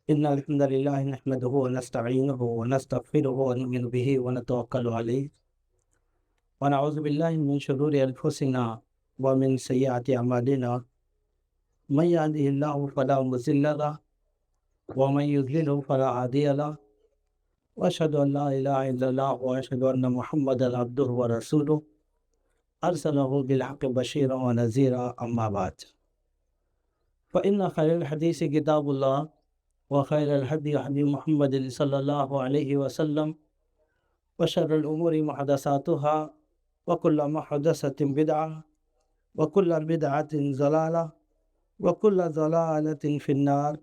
إن الحمد لله نحمده ونستعينه ونستغفره ونؤمن به ونتوكل عليه ونعوذ بالله من شرور أنفسنا ومن سيئات أعمالنا من يهده الله فلا مضل له ومن يضلله فلا هادي له وأشهد أن لا إله إلا الله وأشهد أن محمدا عبده ورسوله أرسله بالحق بشيرا ونذيرا أما بعد فإن خير الحديث كتاب الله وخير الهدي هدي محمد صلى الله عليه وسلم وشر الأمور محدثاتها وكل محدثة بدعة وكل بدعة ضلالة وكل ضلالة في النار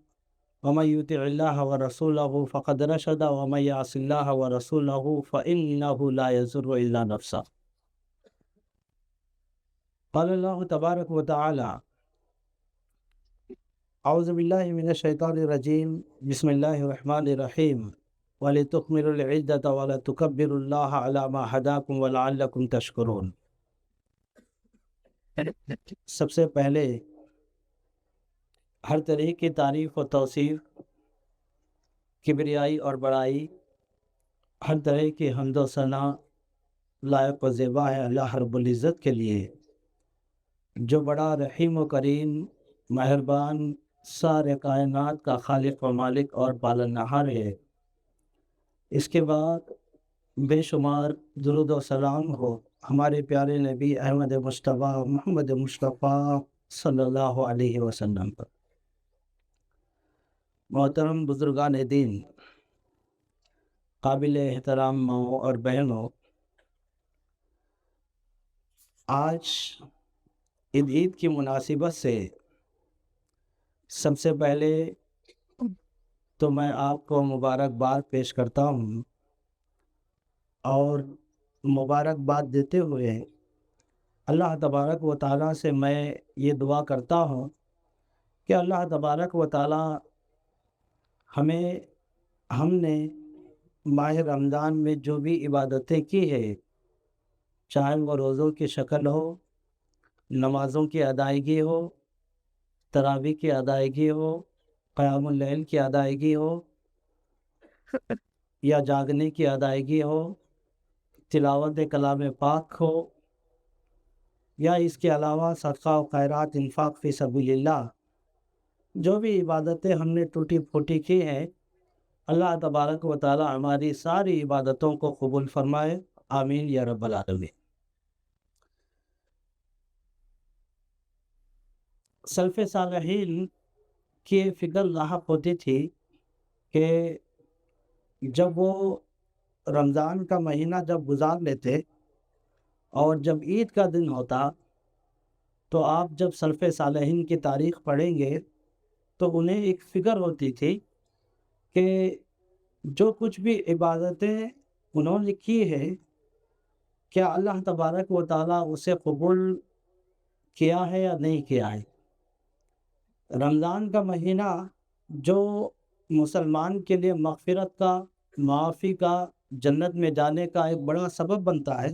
ومن يطع الله ورسوله فقد رشد ومن يعص الله ورسوله فإنه لا يضر إلا نفسه. قال الله تبارك وتعالى اعوذ باللہ من الشیطان الرجیم بسم اللہ الرحمن الرحیم وَلِتُكْمِلُوا الْعِدَّةَ وَلَتُكَبِّرُوا اللَّهَ عَلَى مَا هَدَاكُمْ وَلَعَلَّكُمْ تَشْكُرُونَ۔ سب سے پہلے ہر طرح کی تعریف و توصیف، کبریائی اور بڑائی، ہر طرح کی حمد و ثنا لائق و زیبا ہے اللہ رب العزت کے لیے، جو بڑا رحیم و کریم، مہربان، سارے کائنات کا خالق و مالک اور پالنہار ہے۔ اس کے بعد بے شمار درود و سلام ہو ہمارے پیارے نبی احمد مصطفیٰ محمد مصطفیٰ صلی اللہ علیہ وسلم پر۔ محترم بزرگان دین، قابل احترام ماؤں اور بہنوں، آج عید کی مناسبت سے سب سے پہلے تو میں آپ کو مبارکباد پیش کرتا ہوں، اور مبارکباد دیتے ہوئے اللہ تبارک و تعالیٰ سے میں یہ دعا کرتا ہوں کہ اللہ تبارک و تعالیٰ ہم نے ماہ رمضان میں جو بھی عبادتیں کی ہے، چاہے وہ روزوں کی شکل ہو، نمازوں کی ادائیگی ہو، تراویح کی ادائیگی ہو، قیام اللیل کی ادائیگی ہو، یا جاگنے کی ادائیگی ہو، تلاوت کلام پاک ہو، یا اس کے علاوہ صدقہ و خیرات، انفاق فی سبیل اللہ، جو بھی عبادتیں ہم نے ٹوٹی پھوٹی کی ہیں، اللہ تبارک و تعالی ہماری ساری عبادتوں کو قبول فرمائے، آمین یا رب العالمین۔ سلف صالحین کی فکر لاحق ہوتی تھی کہ جب وہ رمضان کا مہینہ جب گزار لیتے اور جب عید کا دن ہوتا، تو آپ جب سلف صالحین کی تاریخ پڑھیں گے تو انہیں ایک فکر ہوتی تھی کہ جو کچھ بھی عبادتیں انہوں نے کی ہے، کیا اللہ تبارک و تعالیٰ اسے قبول کیا ہے یا نہیں کیا ہے۔ رمضان کا مہینہ جو مسلمان کے لیے مغفرت کا، معافی کا، جنت میں جانے کا ایک بڑا سبب بنتا ہے،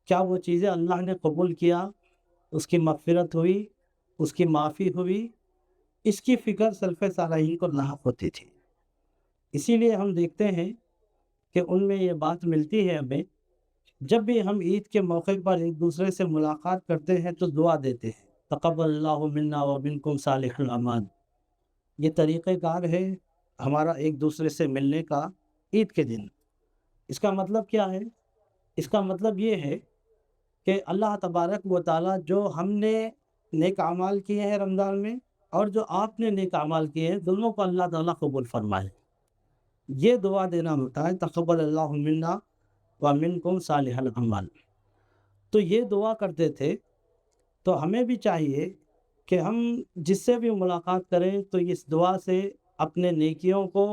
کیا وہ چیزیں اللہ نے قبول کیا، اس کی مغفرت ہوئی، اس کی معافی ہوئی، اس کی فکر سلف صالحین کو لاحق ہوتی تھی۔ اسی لیے ہم دیکھتے ہیں کہ ان میں یہ بات ملتی ہے ہمیں، جب بھی ہم عید کے موقع پر ایک دوسرے سے ملاقات کرتے ہیں تو دعا دیتے ہیں، تقبل اللہ منا ومنکم صالح الاعمال۔ یہ طریقہ کار ہے ہمارا ایک دوسرے سے ملنے کا عید کے دن۔ اس کا مطلب کیا ہے؟ اس کا مطلب یہ ہے کہ اللہ تبارک و تعالیٰ جو ہم نے نیک اعمال کیے ہیں رمضان میں، اور جو آپ نے نیک اعمال کیے ہیں، دونوں کو اللہ تعالیٰ قبول فرمائے، یہ دعا دینا ہوتا ہے، تقبل اللہ منا ومنکم صالح الاعمال۔ تو یہ دعا کرتے تھے، تو ہمیں بھی چاہیے کہ ہم جس سے بھی ملاقات کریں تو اس دعا سے اپنے نیکیوں کو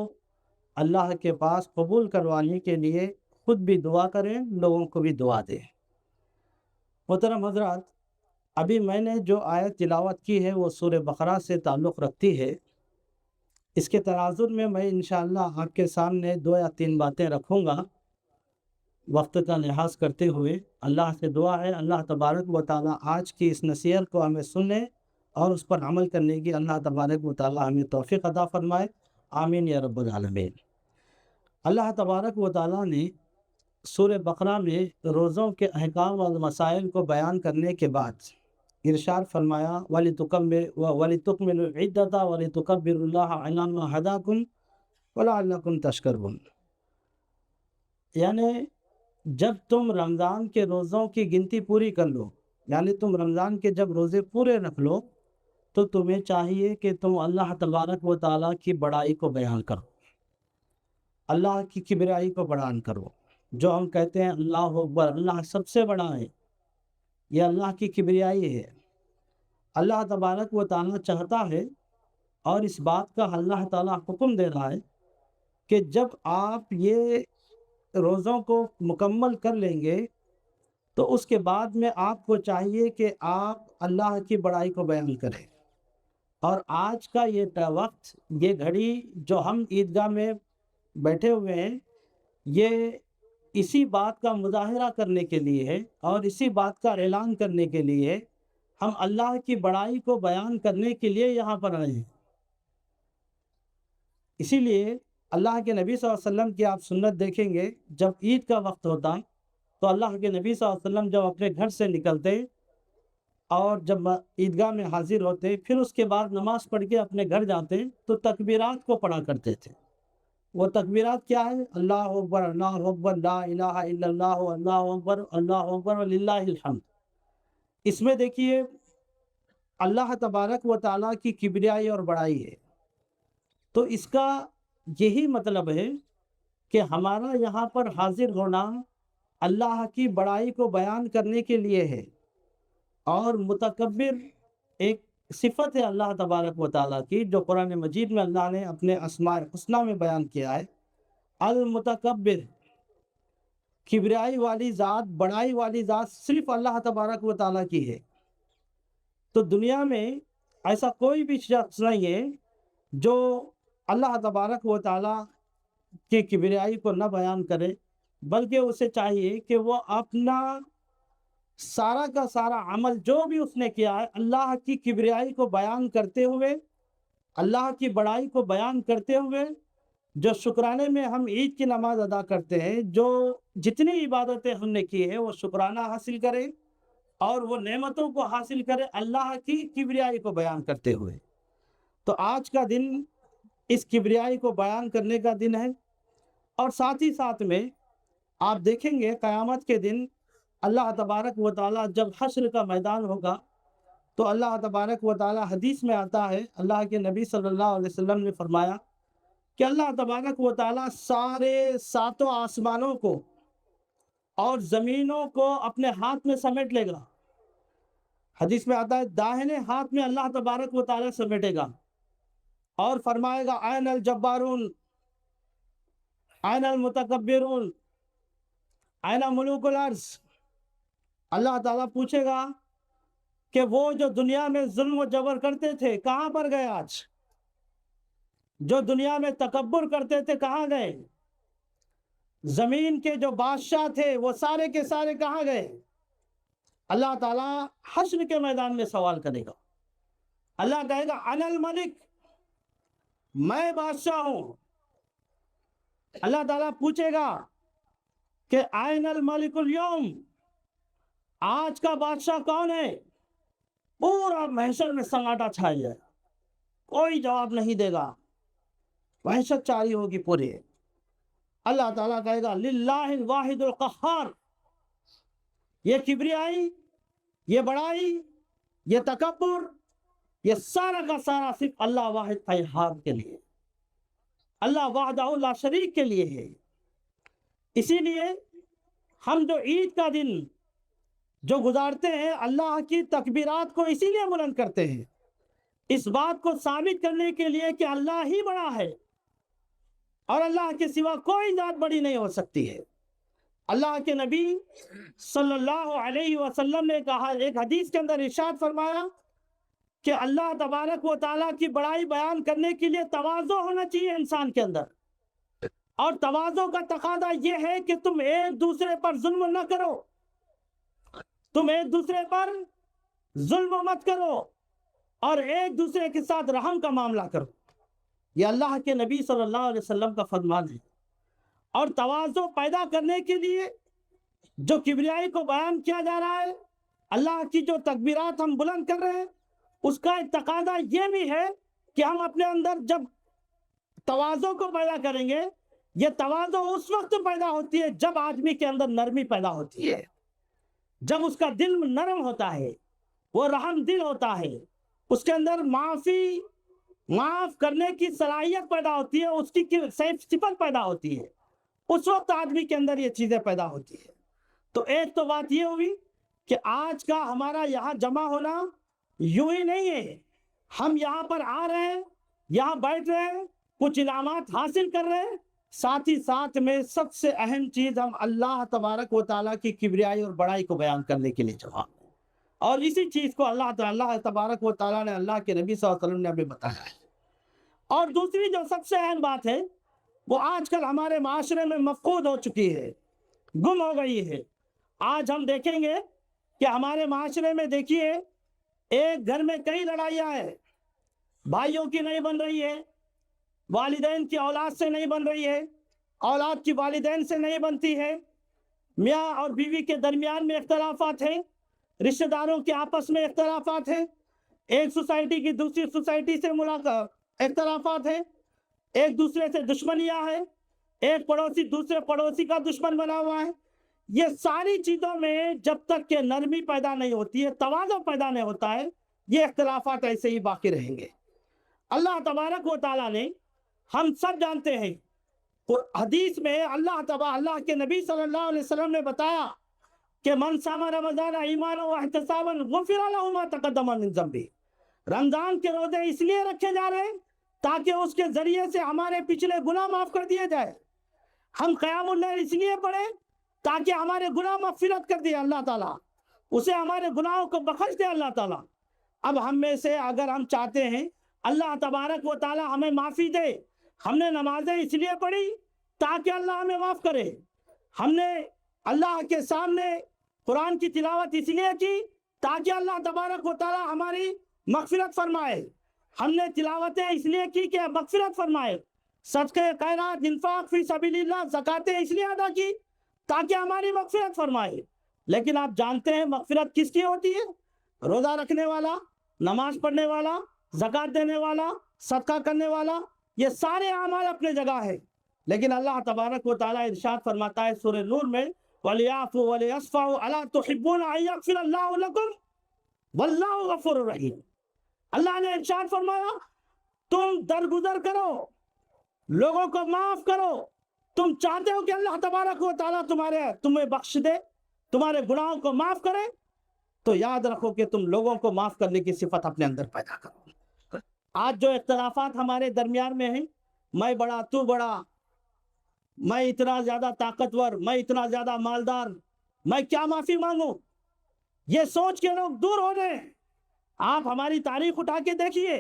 اللہ کے پاس قبول کروانے کے لیے خود بھی دعا کریں، لوگوں کو بھی دعا دیں۔ محترم حضرات، ابھی میں نے جو آیت تلاوت کی ہے وہ سورہ بقرہ سے تعلق رکھتی ہے۔ اس کے تناظر میں میں انشاءاللہ آپ کے سامنے 2 یا 3 باتیں رکھوں گا، وقت کا لحاظ کرتے ہوئے۔ اللہ سے دعا ہے اللہ تبارک و تعالیٰ آج کی اس نصیحت کو ہمیں سننے اور اس پر عمل کرنے کی اللہ تبارک و تعالیٰ ہمیں توفیق عطا فرمائے، آمین یا رب العالمین۔ اللہ تبارک و تعالیٰ نے سورہ بقرہ میں روزوں کے احکام اور مسائل کو بیان کرنے کے بعد ارشاد فرمایا وَلِتُكْمِلُوا الْعِدَّةَ وَلِتُكَبِّرُوا اللَّهَ عَلَىٰ مَا هَدَاكُمْ وَلَعَلَّكُمْ تَشْكُرُونَ، یعنی جب تم رمضان کے روزوں کی گنتی پوری کر لو، یعنی تم رمضان کے جب روزے پورے رکھ لو تو تمہیں چاہیے کہ تم اللہ تبارک و تعالیٰ کی بڑائی کو بیان کرو، اللہ کی کبریائی کو بیان کرو۔ جو ہم کہتے ہیں اللہ اکبر، اللہ سب سے بڑا ہے، یہ اللہ کی کبریائی ہے۔ اللہ تبارک و تعالیٰ چاہتا ہے اور اس بات کا اللہ تعالیٰ حکم دے رہا ہے کہ جب آپ یہ روزوں کو مکمل کر لیں گے تو اس کے بعد میں آپ کو چاہیے کہ آپ اللہ کی بڑائی کو بیان کریں۔ اور آج کا یہ وقت، یہ گھڑی جو ہم عیدگاہ میں بیٹھے ہوئے ہیں، یہ اسی بات کا مظاہرہ کرنے کے لیے ہے اور اسی بات کا اعلان کرنے کے لیے ہم اللہ کی بڑائی کو بیان کرنے کے لیے یہاں پر آئے ہیں۔ اسی لیے اللہ کے نبی صلی اللہ علیہ وسلم کی آپ سنت دیکھیں گے، جب عید کا وقت ہوتا تو اللہ کے نبی صلی اللہ علیہ وسلم جب اپنے گھر سے نکلتے اور جب عیدگاہ میں حاضر ہوتے، پھر اس کے بعد نماز پڑھ کے اپنے گھر جاتے تو تکبیرات کو پڑھا کرتے تھے۔ وہ تکبیرات کیا ہے؟ اللہ اکبر، اللہ اکبر، لا الہ الا اللہ، اللہ اکبر وللہ الحمد۔ اس میں دیکھیے اللہ تبارک و تعالیٰ کی کبریائی اور بڑائی ہے۔ تو اس کا یہی مطلب ہے کہ ہمارا یہاں پر حاضر ہونا اللہ کی بڑائی کو بیان کرنے کے لیے ہے۔ اور متکبر ایک صفت ہے اللہ تبارک و تعالیٰ کی، جو قرآن مجید میں اللہ نے اپنے اسماء الحسنی میں بیان کیا ہے۔ المتکبر، کبریائی والی ذات، بڑائی والی ذات صرف اللہ تبارک و تعالیٰ کی ہے۔ تو دنیا میں ایسا کوئی بھی شخص نہیں ہے جو اللہ تبارک و تعالیٰ کی کبریائی کو نہ بیان کرے، بلکہ اسے چاہیے کہ وہ اپنا سارا کا سارا عمل جو بھی اس نے کیا ہے اللہ کی کبریائی کو بیان کرتے ہوئے، اللہ کی بڑائی کو بیان کرتے ہوئے، جو شکرانے میں ہم عید کی نماز ادا کرتے ہیں، جو جتنی عبادتیں ہم نے کی ہیں وہ شکرانہ حاصل کرے اور وہ نعمتوں کو حاصل کرے اللہ کی کبریائی کو بیان کرتے ہوئے۔ تو آج کا دن اس کبریائی کو بیان کرنے کا دن ہے۔ اور ساتھ ہی ساتھ میں آپ دیکھیں گے قیامت کے دن اللہ تبارک و تعالیٰ جب حشر کا میدان ہوگا تو اللہ تبارک و تعالیٰ، حدیث میں آتا ہے، اللہ کے نبی صلی اللہ علیہ وسلم نے فرمایا کہ اللہ تبارک و تعالیٰ سارے ساتوں آسمانوں کو اور زمینوں کو اپنے ہاتھ میں سمیٹ لے گا۔ حدیث میں آتا ہے داہنے ہاتھ میں اللہ تبارک و تعالیٰ سمیٹے گا اور فرمائے گا این الجبارون، این المتکبرون، این ملوک الارض۔ اللہ تعالیٰ پوچھے گا کہ وہ جو دنیا میں ظلم و جبر کرتے تھے کہاں پر گئے؟ آج جو دنیا میں تکبر کرتے تھے کہاں گئے؟ زمین کے جو بادشاہ تھے وہ سارے کے سارے کہاں گئے؟ اللہ تعالیٰ حشر کے میدان میں سوال کرے گا۔ اللہ کہے گا انا الملک، میں بادشاہ ہوں۔ اللہ تعالیٰ پوچھے گا کہ این الملک اليوم، آج کا بادشاہ کون ہے؟ پورا محشر میں سناٹا چھائے جائے، کوئی جواب نہیں دے گا، وحشت جاری ہوگی پورے۔ اللہ تعالیٰ کہے گا للہ الواحد القہار، یہ کبریائی، یہ بڑائی، یہ تکبر، یہ سارا کا سارا صرف اللہ واحد قہار کے لیے، اللہ وحدہ لا شریک کے لیے ہے۔ اسی لیے ہم جو عید کا دن جو گزارتے ہیں اللہ کی تکبیرات کو اسی لیے بلند کرتے ہیں، اس بات کو ثابت کرنے کے لیے کہ اللہ ہی بڑا ہے اور اللہ کے سوا کوئی ذات بڑی نہیں ہو سکتی ہے۔ اللہ کے نبی صلی اللہ علیہ وسلم نے کہا، ایک حدیث کے اندر ارشاد فرمایا کہ اللہ تبارک و تعالیٰ کی بڑائی بیان کرنے کے لیے تواضع ہونا چاہیے انسان کے اندر، اور تواضع کا تقاضا یہ ہے کہ تم ایک دوسرے پر ظلم نہ کرو، تم ایک دوسرے پر ظلم مت کرو اور ایک دوسرے کے ساتھ رحم کا معاملہ کرو۔ یہ اللہ کے نبی صلی اللہ علیہ وسلم کا فرمان ہے۔ اور تواضع پیدا کرنے کے لیے جو کبریائی کو بیان کیا جا رہا ہے، اللہ کی جو تکبیرات ہم بلند کر رہے ہیں، اس کا ایک تقاضا یہ بھی ہے کہ ہم اپنے اندر جب تواضع کو پیدا کریں گے، یہ تواضع اس وقت پیدا ہوتی ہے جب آدمی کے اندر نرمی پیدا ہوتی ہے، جب اس کا دل نرم ہوتا ہے، وہ رحم دل ہوتا ہے، اس کے اندر معاف کرنے کی صلاحیت پیدا ہوتی ہے، اس کی صفت پیدا ہوتی ہے، اس وقت آدمی کے اندر یہ چیزیں پیدا ہوتی ہے۔ تو ایک تو بات یہ ہوئی کہ آج کا ہمارا یہاں جمع ہونا یوں ہی نہیں ہے، ہم یہاں پر آ رہے ہیں، یہاں بیٹھ رہے ہیں، کچھ انعامات حاصل کر رہے ہیں، ساتھ ہی ساتھ میں سب سے اہم چیز ہم اللہ تبارک و تعالیٰ کی کبریائی اور بڑائی کو بیان کرنے کے لیے جمع ہیں، اور اسی چیز کو اللہ تبارک و تعالیٰ نے اللہ کے نبی صلی اللہ علیہ وسلم نے ہمیں بتایا ہے۔ اور دوسری جو سب سے اہم بات ہے وہ آج کل ہمارے معاشرے میں مفقود ہو چکی ہے، گم ہو گئی ہے۔ آج ہم دیکھیں گے کہ ہمارے معاشرے میں دیکھیے، ایک گھر میں کئی لڑائیاں ہیں، بھائیوں کی نہیں بن رہی ہے، والدین کی اولاد سے نہیں بن رہی ہے، اولاد کی والدین سے نہیں بنتی ہے، میاں اور بیوی کے درمیان میں اختلافات ہیں، رشتہ داروں کے آپس میں اختلافات ہیں، ایک سوسائٹی کی دوسری سوسائٹی سے اختلافات ہیں، ایک دوسرے سے دشمنیاں ہیں، ایک پڑوسی دوسرے پڑوسی کا دشمن بنا ہوا ہے۔ یہ ساری چیزوں میں جب تک کہ نرمی پیدا نہیں ہوتی ہے، تواضع پیدا نہیں ہوتا ہے، یہ اختلافات ایسے ہی باقی رہیں گے۔ اللہ تبارک و تعالیٰ نے، ہم سب جانتے ہیں، حدیث میں اللہ کے نبی صلی اللہ علیہ وسلم نے بتایا کہ من صام رمضان ایمانا واحتسابا غفر له ما تقدم من ذنبه۔ رمضان کے روزے اس لیے رکھے جا رہے ہیں تاکہ اس کے ذریعے سے ہمارے پچھلے گناہ معاف کر دیے جائے۔ ہم قیام اللیل اس لیے پڑھیں تاکہ ہمارے گناہ مغفرت کر دے اللہ تعالیٰ، اسے ہمارے گناہوں کو بخش دے اللہ تعالیٰ۔ اب ہم میں سے اگر ہم چاہتے ہیں اللہ تبارک و تعالیٰ ہمیں معافی دے، ہم نے نمازیں اس لیے پڑھی تاکہ اللہ ہمیں معاف کرے، ہم نے اللہ کے سامنے قرآن کی تلاوت اس لیے کی تاکہ اللہ تبارک و تعالیٰ ہماری مغفرت فرمائے، ہم نے تلاوتیں اس لیے کی کہ مغفرت فرمائے، صدقے خیرات انفاق فی سبیل اللہ زکاتیں اس لیے ادا کی تاکہ ہماری مغفرت فرمائے۔ لیکن آپ جانتے ہیں مغفرت کس کی ہوتی ہے؟ روزہ رکھنے والا، نماز پڑھنے والا، زکات دینے والا، صدقہ کرنے والا، یہ سارے اعمال اپنے جگہ ہے، لیکن اللہ تبارک و تعالیٰ ارشاد فرماتا ہے سورہ نور میں وَلْيَعْفُوا وَلْيَصْفَحُوا أَلَا تُحِبُّونَ أَن يَغْفِرَ اللَّهُ لَكُمْ وَاللَّهُ غَفُورٌ رَحِيمٌ۔ اللہ نے ارشاد فرمایا تم درگزر کرو، لوگوں کو معاف کرو، تم چاہتے ہو کہ اللہ تبارک و تعالیٰ تمہیں بخش دے، تمہارے گناہوں کو معاف کرے، تو یاد رکھو کہ تم لوگوں کو معاف کرنے کی صفت اپنے اندر پیدا کرو۔ آج جو اختلافات ہمارے درمیان میں ہیں، میں بڑا تو بڑا، میں اتنا زیادہ طاقتور، میں اتنا زیادہ مالدار، میں کیا معافی مانگوں، یہ سوچ کے لوگ دور ہو رہے ہیں۔ آپ ہماری تاریخ اٹھا کے دیکھیے،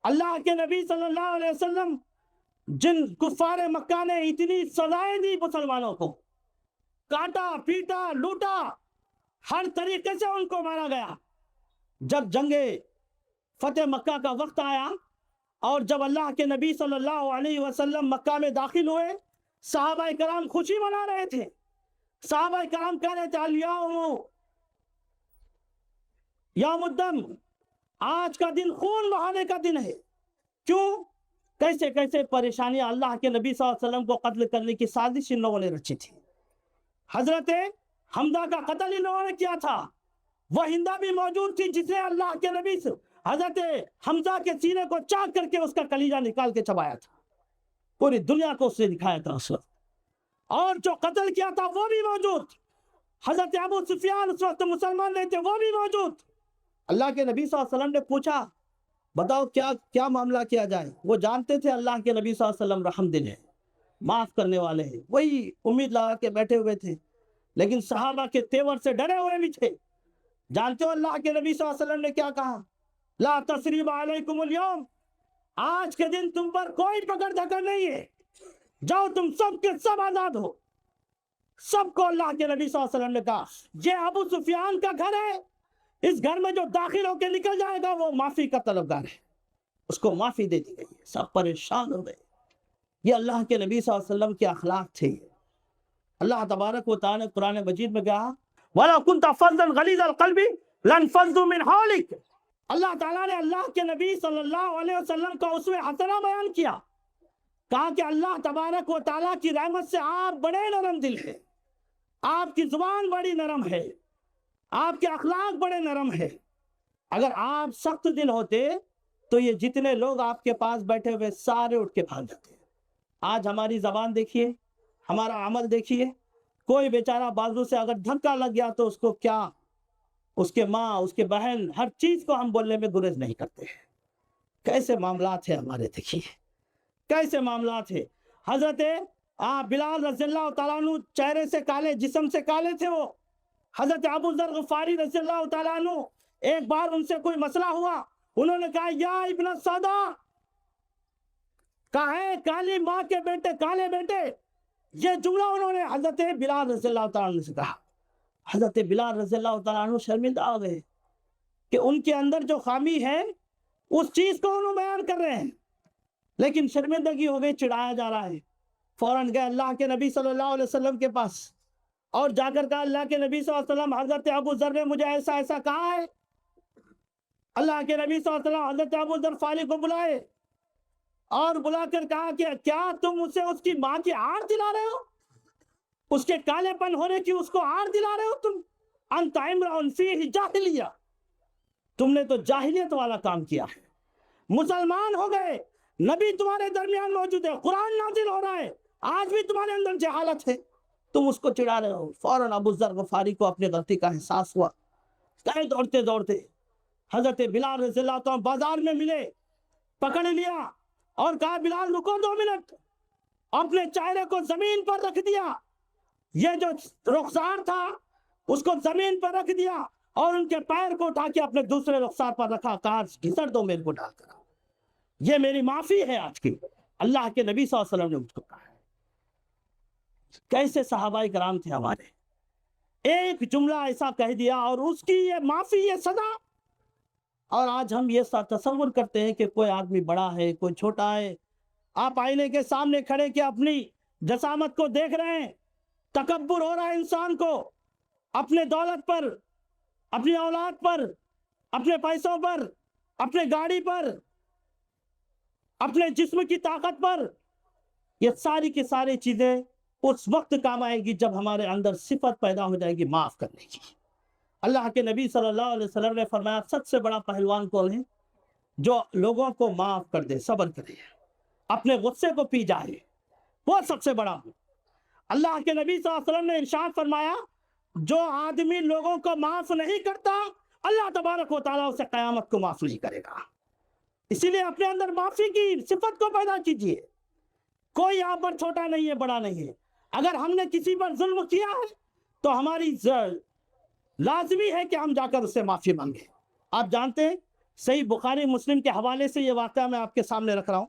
اللہ کے نبی صلی اللہ علیہ وسلم جن کفار مکہ نے اتنی سزائیں دی مسلمانوں کو، کاٹا پیٹا لوٹا، ہر طریقے سے ان کو مارا گیا، جب جنگ فتح مکہ کا وقت آیا اور جب اللہ کے نبی صلی اللہ علیہ وسلم مکہ میں داخل ہوئے، صحابہ کرام خوشی منا رہے تھے، صحابہ کرام کہہ رہے تھے الیوم یوم الدم، آج کا دن خون بہانے کا دن ہے۔ کیوں؟ کیسے کیسے پریشانیاں، اللہ کے نبی صلی اللہ علیہ وسلم کو قتل کرنے کی سازش ان لوگوں نے رچی تھی۔ حضرت حمزہ کا قتل ان لوگوں نے کیا تھا، وہ ہندہ بھی موجود تھی جس نے اللہ کے نبی سے حضرت حمزہ کے سینے کو چاک کر کے اس کا کلیجہ نکال کے چبایا تھا، پوری دنیا کو اس نے دکھایا تھا اس وقت۔ اور جو قتل کیا تھا وہ بھی موجود، حضرت ابو سفیان اس وقت مسلمان نہیں تھے، وہ بھی موجود۔ اللہ کے نبی صلی اللہ علیہ وسلم نے پوچھا بتاؤ کیا معاملہ کیا جائے، وہ جانتے تھے اللہ کے نبی صلی اللہ علیہ وسلم رحم دل ہے، معاف کرنے والے ہیں، وہی امید لگا کے بیٹھے ہوئے تھے، لیکن صحابہ کے تیور سے ڈرے ہوئے بھی تھے۔ جانتے ہو اللہ کے نبی صلی اللہ علیہ وسلم نے کیا کہا؟ لا تثریب علیکم اليوم، آج کے دن تم پر کوئی پکڑ دھکڑ نہیں ہے، جاؤ تم سب کے سب آزاد ہو۔ سب کو اللہ کے نبی صلی اللہ علیہ وسلم نے کہا یہ ابو سفیان کا گھر ہے، اس گھر میں جو داخل ہو کے نکل جائے گا وہ معافی کا طلبگار ہے، اس کو معافی دے دی گئی ہے، سب پریشان ہو گئے۔ یہ اللہ کے نبی صلی اللہ علیہ وسلم کے اخلاق تھے۔ اللہ تبارک و تعالیٰ نے قرآن مجید میں کہا وَلَوْ كُنْتَ فَظًّا غَلِيظَ الْقَلْبِ لَانفَضُّوا مِنْ حَوْلِكَ۔ اللہ تعالیٰ نے اللہ کے نبی صلی اللہ علیہ وسلم کا اسوہ حسنہ بیان کیا، کہا کہ اللہ تبارک و تعالیٰ کی رحمت سے آپ بڑے نرم دل ہیں، آپ کی زبان بڑی نرم ہے، آپ کے اخلاق بڑے نرم ہے۔ اگر آپ سخت دل ہوتے تو یہ جتنے لوگ آپ کے پاس بیٹھے ہوئے سارے اٹھ کے بھاگ جاتے۔ آج ہماری زبان دیکھیے، ہمارا عمل دیکھیے، کوئی بیچارہ بازو سے اگر دھکا لگ گیا تو اس کو کیا، اس کے ماں، اس کے بہن، ہر چیز کو ہم بولنے میں گریز نہیں کرتے۔ کیسے معاملات ہیں ہمارے، دیکھیے کیسے معاملات ہیں۔ حضرت بلال رضی اللہ تعالیٰ عنہ چہرے سے کالے، جسم سے کالے تھے وہ۔ حضرت ابو ذر غفاری رضی اللہ تعالیٰ عنہ، ایک بار ان سے کوئی مسئلہ ہوا، انہوں نے کہا یا ابن السودا، کہا ہے کالی ماں کے بیٹے، کالے بیٹے، یہ جملہ انہوں نے حضرت بلال رضی اللہ تعالیٰ عنہ سے کہا۔ حضرت بلال رضی اللہ تعالیٰ عنہ شرمندہ ہو گئے کہ ان کے اندر جو خامی ہے اس چیز کو انہوں بیان کر رہے ہیں، لیکن شرمندگی ہو گئی، چڑھایا جا رہا ہے۔ فوراً گئے اللہ کے نبی صلی اللہ علیہ وسلم کے پاس اور جا کر کہا اللہ کے نبی صلی اللہ علیہ وسلم، حضرت ابو ذر نے مجھے ایسا ایسا کہا ہے۔ اللہ کے نبی صلی اللہ علیہ وسلم حضرت ابو ذر فالی کو بلائے اور بلا کر کہا کہ کیا تم اسے اس کی ماں کی آڑ دلا رہے ہو، اس کے کالے پن ہونے کی اس کو آڑ دلا رہے ہو تم؟ انت امرؤ فیہ جاہلیہ، تم نے تو جاہلیت والا کام کیا ہے۔ مسلمان ہو گئے، نبی تمہارے درمیان موجود ہے، قرآن نازل ہو رہا ہے، آج بھی تمہارے اندر جہالت ہے، تم اس کو چڑھا رہے ہو۔ فوراً ابو ذر غفاری کو اپنی غلطی کا احساس ہوا، کہیں دوڑتے دوڑتے حضرت بلال رضی اللہ عنہ بازار میں ملے، پکڑ لیا اور کہا بلال رکو 2 منٹ، اپنے چہرے کو زمین پر رکھ دیا، یہ جو رخسار تھا اس کو زمین پر رکھ دیا اور ان کے پیر کو اٹھا کے اپنے دوسرے رخسار پر رکھا، کہا گھسڑ دو میرے کو ڈال کر، یہ میری معافی ہے آج کی، اللہ کے نبی صلی اللہ علیہ وسلم نے مجھ کو کہا ہے۔ کیسے صحابہ کرام تھے ہمارے، ایک جملہ ایسا کہہ دیا اور اس کی یہ معافی، یہ سزا۔ اور آج ہم یہ تصور کرتے ہیں کہ کوئی آدمی بڑا ہے، کوئی چھوٹا ہے، آپ آئینے کے سامنے کھڑے کہ اپنی جسامت کو دیکھ رہے ہیں، تکبر ہو رہا ہے انسان کو اپنے دولت پر، اپنی اولاد پر، اپنے پیسوں پر، اپنے گاڑی پر، اپنے جسم کی طاقت پر۔ یہ ساری کی ساری چیزیں اس وقت کام آئے گی جب ہمارے اندر صفت پیدا ہو جائے گی معاف کرنے کی۔ اللہ کے نبی صلی اللہ علیہ وسلم نے فرمایا سب سے بڑا پہلوان کون ہے؟ جو لوگوں کو معاف کر دے، صبر کرے، اپنے غصے کو پی جائے، وہ سب سے بڑا ہو۔ اللہ کے نبی صلی اللہ علیہ وسلم نے ارشاد فرمایا جو آدمی لوگوں کو معاف نہیں کرتا اللہ تبارک و تعالیٰ اسے قیامت کو معاف نہیں کرے گا۔ اسی لیے اپنے اندر معافی کی صفت کو پیدا کیجئے۔ کوئی یہاں پر چھوٹا نہیں ہے، بڑا نہیں ہے۔ اگر ہم نے کسی پر ظلم کیا ہے تو ہماری لازمی ہے کہ ہم جا کر اس سے معافی مانگیں۔ آپ جانتے ہیں صحیح بخاری مسلم کے حوالے سے یہ واقعہ میں آپ کے سامنے رکھ رہا ہوں۔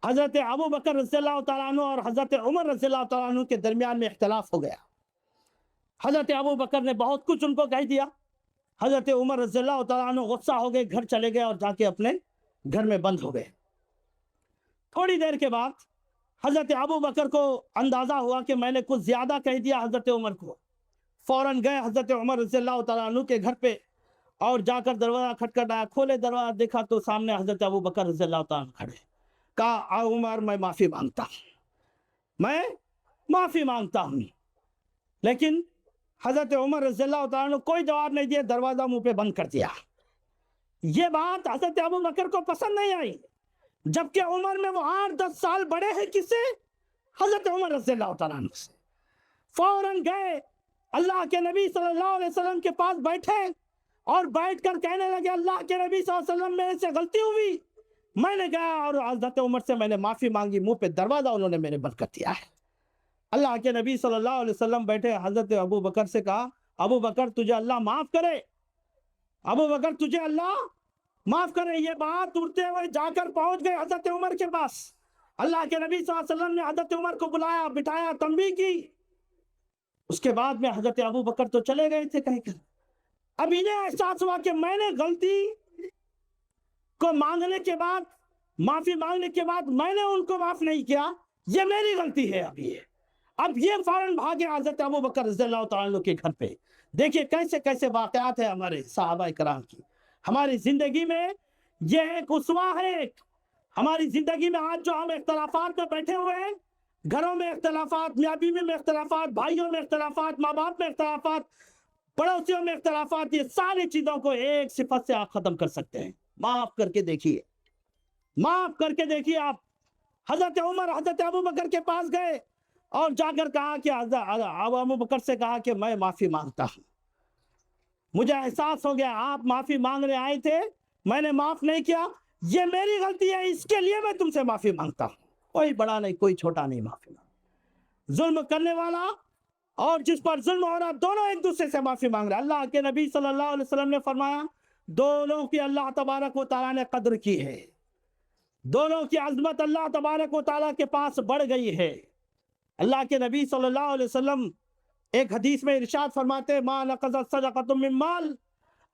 حضرت ابو بکر رضی اللہ تعالیٰ عنہ اور حضرت عمر رضی اللہ تعالیٰ عنہ کے درمیان میں اختلاف ہو گیا۔ حضرت ابو بکر نے بہت کچھ ان کو کہہ دیا، حضرت عمر رضی اللہ تعالیٰ عنہ غصہ ہو گئے، گھر چلے گئے اور جا کے اپنے گھر میں بند ہو گئے۔ تھوڑی دیر کے بعد حضرت ابو بکر کو اندازہ ہوا کہ میں نے کچھ زیادہ کہہ دیا حضرت عمر کو۔ فوراً گئے حضرت عمر رضی اللہ تعالیٰ عنہ کے گھر پہ اور جا کر دروازہ کھٹکھٹایا، کھولے دروازہ، دیکھا تو سامنے حضرت ابو بکر رضی اللہ تعالیٰ عنہ کھڑے۔ کہا عمر میں معافی مانگتا ہوں، میں معافی مانگتا ہوں۔ لیکن حضرت عمر رضی اللہ تعالیٰ عنہ کوئی جواب نہیں دیا، دروازہ منہ پہ بند کر دیا۔ یہ بات حضرت ابو بکر کو پسند نہیں آئی، جبکہ عمر میں وہ 8-10 سال بڑے ہیں کس سے؟ حضرت عمر رضی اللہ تعالیٰ عنہ سے۔ فوراً گئے اللہ کے نبی صلی اللہ علیہ وسلم کے پاس بیٹھے اور بیٹھ کر کہنے لگے اللہ کے نبی صلی اللہ علیہ وسلم میرے سے غلطی ہوئی، میں نے کہا اور حضرت عمر سے میں نے معافی مانگی، منہ پہ دروازہ انہوں نے میرے بند کر دیا ہے۔ اللہ کے نبی صلی اللہ علیہ وسلم بیٹھے، حضرت ابو بکر سے کہا ابو بکر تجھے اللہ معاف کرے، ابو بکر تجھے اللہ معاف کرے۔ یہ بات اڑتے ہوئے جا کر پہنچ گئے حضرت عمر کے پاس۔ اللہ کے نبی صلی اللہ علیہ وسلم نے حضرت عمر کو بلایا، بٹھایا، تنبیہ کی۔ اس کے بعد میں حضرت ابو بکر تو چلے گئے تھے کہیں کر، اب انہیں احساس ہوا کہ میں نے غلطی کو مانگنے کے بعد، معافی مانگنے کے بعد میں نے ان کو معاف نہیں کیا، یہ میری غلطی ہے۔ اب یہ فوراً بھاگے حضرت ابوبکر رضی اللہ تعالیٰ عنہ کے گھر پہ۔ دیکھیے کیسے کیسے واقعات ہیں ہمارے صحابہ کرام کی، ہماری زندگی میں یہ ایک اسوہ ہے۔ ہماری زندگی میں آج جو ہم اختلافات میں بیٹھے ہوئے ہیں، گھروں میں اختلافات، میاں بیوی میں اختلافات، بھائیوں میں اختلافات، ماں باپ میں اختلافات، پڑوسیوں میں اختلافات، یہ ساری چیزوں کو ایک صفت سے آپ ختم کر سکتے ہیں، معاف کر کے دیکھیے۔ معاف کر کے دیکھیے آپ۔ حضرت عمر حضرت ابوبکر کے پاس گئے اور جا کر کہا کہ ابوبکر سے کہا کہ میں معافی مانگتا ہوں، مجھے احساس ہو گیا آپ معافی مانگنے آئے تھے، میں نے معاف نہیں کیا، یہ میری غلطی ہے، اس کے لیے میں تم سے معافی مانگتا ہوں۔ کوئی بڑا نہیں کوئی چھوٹا نہیں معافی مانگتا۔ ظلم کرنے والا اور جس پر ظلم ہو رہا، دونوں ایک دوسرے سے معافی مانگ رہے۔ اللہ کے نبی صلی اللہ علیہ وسلم نے فرمایا دونوں کی اللہ تبارک و تعالیٰ نے قدر کی ہے، دونوں کی عظمت اللہ تبارک و تعالیٰ کے پاس بڑھ گئی ہے۔ اللہ کے نبی صلی اللہ علیہ وسلم ایک حدیث میں ارشاد فرماتے ما نقضت صدقۃ من مال،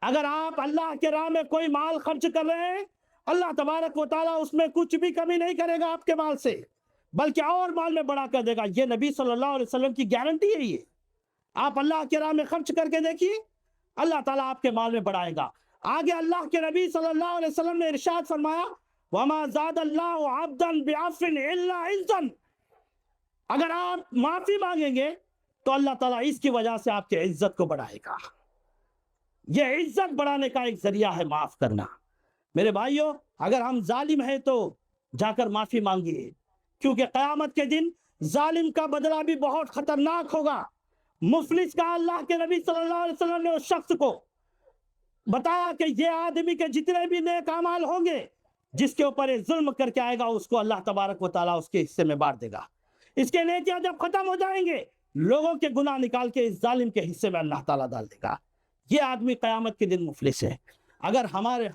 اگر آپ اللہ کے راہ میں کوئی مال خرچ کر رہے ہیں، اللہ تبارک و تعالیٰ اس میں کچھ بھی کمی نہیں کرے گا آپ کے مال سے، بلکہ اور مال میں بڑا کر دے گا۔ یہ نبی صلی اللہ علیہ وسلم کی گارنٹی ہے۔ یہ آپ اللہ کے راہ میں خرچ کر کے دیکھیے، اللہ تعالیٰ آپ کے مال میں بڑھائے گا۔ آگے اللہ کے نبی صلی اللہ علیہ وسلم نے ارشاد فرمایا وَمَا زَادَ اللَّهُ عَبْدًا بِعَفْوٍ إِلَّا عِزًّا، اگر آپ معافی مانگیں گے تو اللہ تعالیٰ اس کی وجہ سے آپ کی عزت کو بڑھائے گا۔ یہ عزت بڑھانے کا ایک ذریعہ ہے معاف کرنا۔ میرے بھائیوں، اگر ہم ظالم ہیں تو جا کر معافی مانگیے، کیونکہ قیامت کے دن ظالم کا بدلہ بھی بہت خطرناک ہوگا۔ مفلس کا اللہ کے نبی صلی اللہ علیہ وسلم نے اس شخص کو بتایا کہ یہ آدمی کے جتنے بھی نیک اعمال ہوں گے، جس کے اوپر ظلم کر کے آئے گا، اس کو اللہ تبارک و تعالیٰ اس کے حصے میں بانٹ دے گا۔ اس کے نیکیاں جب ختم ہو جائیں گے، لوگوں کے گناہ نکال کے اس ظالم کے حصے میں اللہ تعالیٰ ڈال دے گا۔ یہ آدمی قیامت کے دن مفلس ہے۔ اگر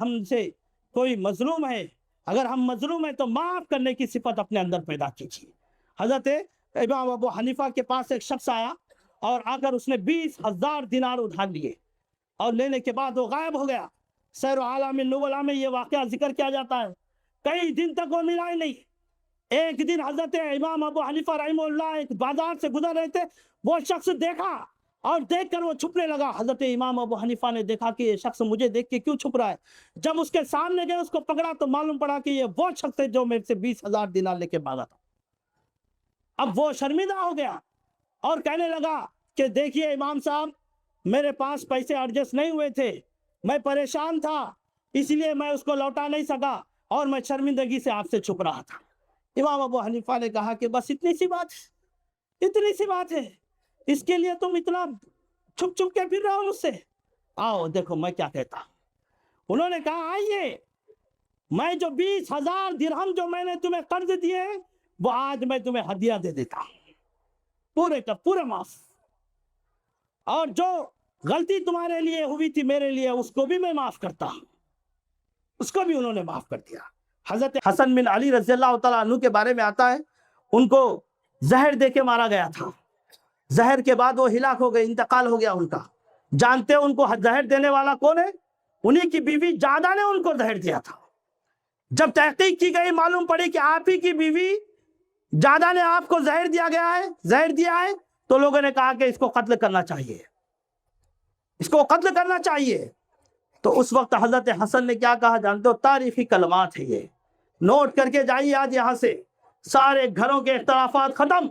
ہم سے کوئی مظلوم ہے، اگر ہم مظلوم ہیں تو معاف کرنے کی صفت اپنے اندر پیدا کیجیے۔ حضرت امام ابو حنیفہ کے پاس ایک شخص آیا اور آ کر اس نے 20,000 دینار ادھار لیے، اور لینے کے بعد وہ غائب ہو گیا۔ سیر عالم النبلاء میں یہ واقعہ ذکر کیا جاتا ہے، کئی دن تک وہ ملا ہی نہیں۔ ایک دن حضرت امام ابو حنیفہ رحمہ اللہ ایک بازار سے گزر رہے تھے، وہ شخص دیکھا اور دیکھ کر وہ چھپنے لگا۔ حضرت امام ابو حنیفہ نے دیکھا کہ یہ شخص مجھے دیکھ کے کیوں چھپ رہا ہے۔ جب اس کے سامنے گئے، اس کو پکڑا تو معلوم پڑا کہ یہ وہ شخص ہے جو میرے سے 20,000 دینار لے کے بھاگا تھا۔ اب وہ شرمندہ ہو گیا اور کہنے لگا کہ دیکھیے امام صاحب، میرے پاس پیسے ایڈجسٹ نہیں ہوئے تھے، میں پریشان تھا، اس لیے میں اس کو لوٹا نہیں سکا اور میں شرمندگی سے آپ سے چھپ رہا تھا۔ امام ابو حنیفہ نے کہا کہ بس اتنی سی بات ہے، اس کے لیے تم اتنا چھپ چھپ کے پھر رہے ہو مجھ سے؟ آؤ دیکھو میں کیا کہتا ہوں۔ انہوں نے کہا آئیے، میں جو 20,000 درہم جو میں نے تمہیں قرض دیے، وہ آج میں تمہیں ہدیہ دے دیتا ہوں، پورے کا پورا معاف، اور جو غلطی تمہارے لیے ہوئی تھی میرے لیے، اس کو بھی میں معاف کرتا ہوں۔ اس کو بھی انہوں نے معاف کر دیا۔ حضرت حسن بن علی رضی اللہ تعالیٰ عنہ کے بارے میں آتا ہے، ان کو زہر دے کے مارا گیا تھا۔ زہر کے بعد وہ ہلاک ہو گئے، انتقال ہو گیا ان کا۔ جانتے ہیں ان کو زہر دینے والا کون ہے؟ انہی کی بیوی جادہ نے ان کو زہر دیا تھا۔ جب تحقیق کی گئی، معلوم پڑی کہ آپ ہی کی بیوی جادہ نے آپ کو زہر دیا ہے، تو لوگوں نے کہا کہ اس کو قتل کرنا چاہیے، اس کو قتل کرنا چاہیے۔ تو اس وقت حضرت حسن نے کیا کہا جانتے ہو؟ تاریخی کلمات ہے یہ، نوٹ کر کے جائیے آج یہاں سے۔ سارے گھروں کے اختلافات ختم،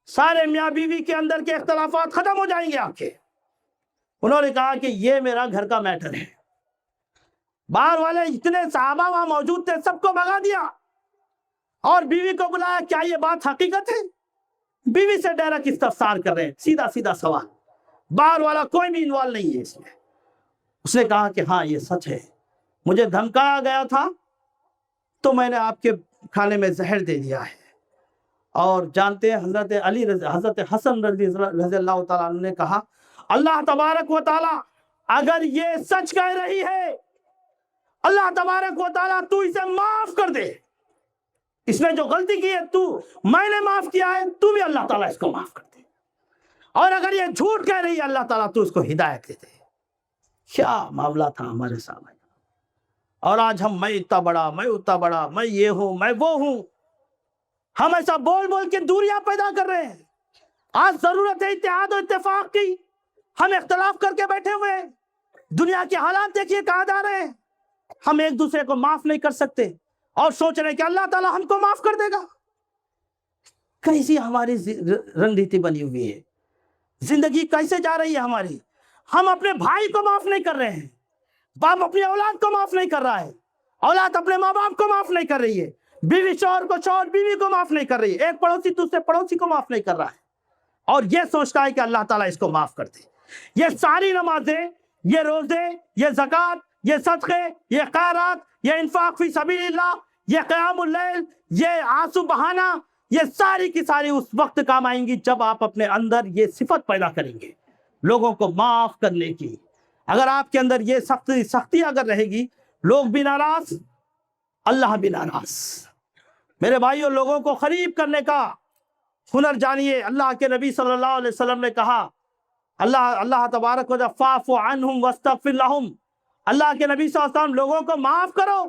سارے میاں بیوی کے اندر کے اختلافات ختم ہو جائیں گے آپ کے۔ انہوں نے کہا کہ یہ میرا گھر کا میٹر ہے۔ باہر والے جتنے صحابہ وہاں موجود تھے سب کو بھگا دیا اور بیوی کو بلایا، کیا یہ بات حقیقت ہے؟ بیوی سے ڈائریکٹ استفسار کر رہے ہیں، سیدھا سوال، باہر والا کوئی بھی انوالو نہیں ہے اس میں۔ اس نے کہا کہ ہاں یہ سچ ہے، مجھے دھمکایا گیا تھا تو میں نے آپ کے کھانے میں زہر دے دیا ہے۔ اور جانتے ہیں حضرت حسن رضی اللہ تعالیٰ عنہ نے کہا اللہ تبارک و تعالیٰ اگر یہ سچ کہہ رہی ہے، اللہ تبارک و تعالیٰ تو اسے معاف کر دے، اس نے جو غلطی کی ہے میں نے معاف کیا ہے، تو بھی اللہ تعالیٰ اس کو معاف کر دے۔ اور اگر یہ جھوٹ کہہ رہی ہے، اللہ تعالیٰ تو اس کو ہدایت دے دے۔ کیا معاملہ تھا ہمارے سامنے۔ اور آج ہم میں اتنا بڑا، میں اتنا بڑا، میں یہ ہوں، میں وہ ہوں، ہم ایسا بول بول کے دوریاں پیدا کر رہے ہیں۔ آج ضرورت ہے اتحاد و اتفاق کی، ہم اختلاف کر کے بیٹھے ہوئے ہیں۔ دنیا کے حالات دیکھیے کہاں جا رہے ہیں، ہم ایک دوسرے کو معاف نہیں کر سکتے اور سوچ رہے ہیں کہ اللہ تعالیٰ ہم کو معاف کر دے گا۔ کیسی ہماری رنگریتی بنی ہوئی ہے، زندگی کیسے جا رہی ہے ہماری۔ ہم اپنے بھائی کو معاف نہیں کر رہے ہیں، باپ اپنی اولاد کو معاف نہیں کر رہا ہے، اولاد اپنے ماں باپ کو معاف نہیں کر رہی ہے، بیوی شوہر کو، شوہر بیوی کو معاف نہیں کر رہی ہے، ایک پڑوسی دوسرے پڑوسی کو معاف نہیں کر رہا ہے، اور یہ سوچتا ہے کہ اللہ تعالیٰ اس کو معاف کر دے۔ یہ ساری نمازیں، یہ روزے، یہ زکوٰۃ، یہ صدقے، یہ خیرات، یہ انفاق فی سبیل اللہ، یہ قیام اللیل، یہ آنسو بہانا، یہ ساری کی ساری اس وقت کام آئیں گی جب آپ اپنے اندر یہ صفت پیدا کریں گے لوگوں کو معاف کرنے کی۔ اگر آپ کے اندر یہ سختی اگر رہے گی، لوگ بھی ناراض، اللہ بھی ناراض۔ میرے بھائیوں، لوگوں کو قریب کرنے کا ہنر جانیے۔ اللہ کے نبی صلی اللہ علیہ وسلم نے کہا، اللہ تبارک و تعالی فاعف عنہم واستغفر لہم، اللہ کے نبی صلی اللہ علیہ وسلم لوگوں کو معاف کرو،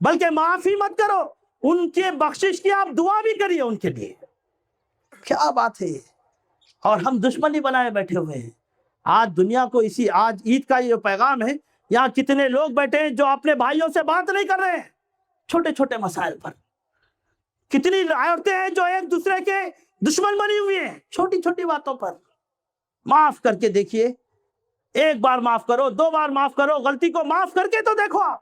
بلکہ معاف ہی مت کرو، ان کے بخشش کی آپ دعا بھی کریے ان کے لیے۔ کیا بات ہے، اور ہم دشمنی بنائے بیٹھے ہوئے ہیں۔ آج دنیا کو آج عید کا یہ پیغام ہے، یہاں کتنے لوگ بیٹھے ہیں جو اپنے بھائیوں سے بات نہیں کر رہے ہیں چھوٹے چھوٹے مسائل پر۔ کتنی عورتیں ہیں جو ایک دوسرے کے دشمن بنی ہوئی ہیں چھوٹی چھوٹی باتوں پر۔ معاف کر کے دیکھیے، ایک بار معاف کرو، دو بار معاف کرو، غلطی کو معاف کر کے تو دیکھو آپ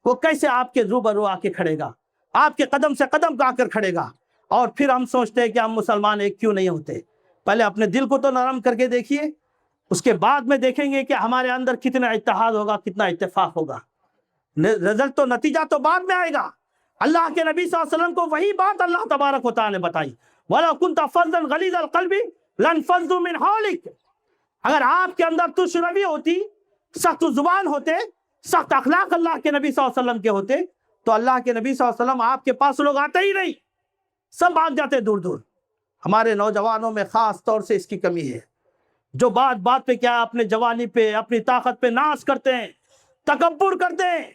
وہ کیسے آپ کے روبرو آ کے کھڑے گا، آپ کے قدم سے قدم آ کر کھڑے گا۔ اور پھر ہم سوچتے ہیں کہ ہم مسلمان ایک کیوں نہیں ہوتے۔ پہلے اپنے دل کو تو نرم کر کے دیکھیے، اس کے بعد میں دیکھیں گے کہ ہمارے اندر کتنا اتحاد ہوگا، کتنا اتفاق ہوگا۔ رزلٹ تو، نتیجہ تو بعد میں آئے گا۔ اللہ کے نبی صلی اللہ علیہ وسلم کو وہی بات اللہ تبارک و تعالی نے بتائی، وَلَوْ كُنْتَ فَظًّا غَلِيظَ الْقَلْبِ لَانفَضُّوا مِنْ حَوْلِكَ۔ اگر آپ کے اندر تش روی ہوتی، سخت زبان ہوتے، سخت اخلاق اللہ کے نبی صلی اللہ علیہ وسلم کے ہوتے، تو اللہ کے نبی صلی اللہ علیہ وسلم آپ کے پاس لوگ آتے ہی نہیں، سب بھاگ جاتے دور دور۔ ہمارے نوجوانوں میں خاص طور سے اس کی کمی ہے، جو بات بات پہ کیا اپنے جوانی پہ، اپنی طاقت پہ ناز کرتے ہیں، تکبر کرتے ہیں۔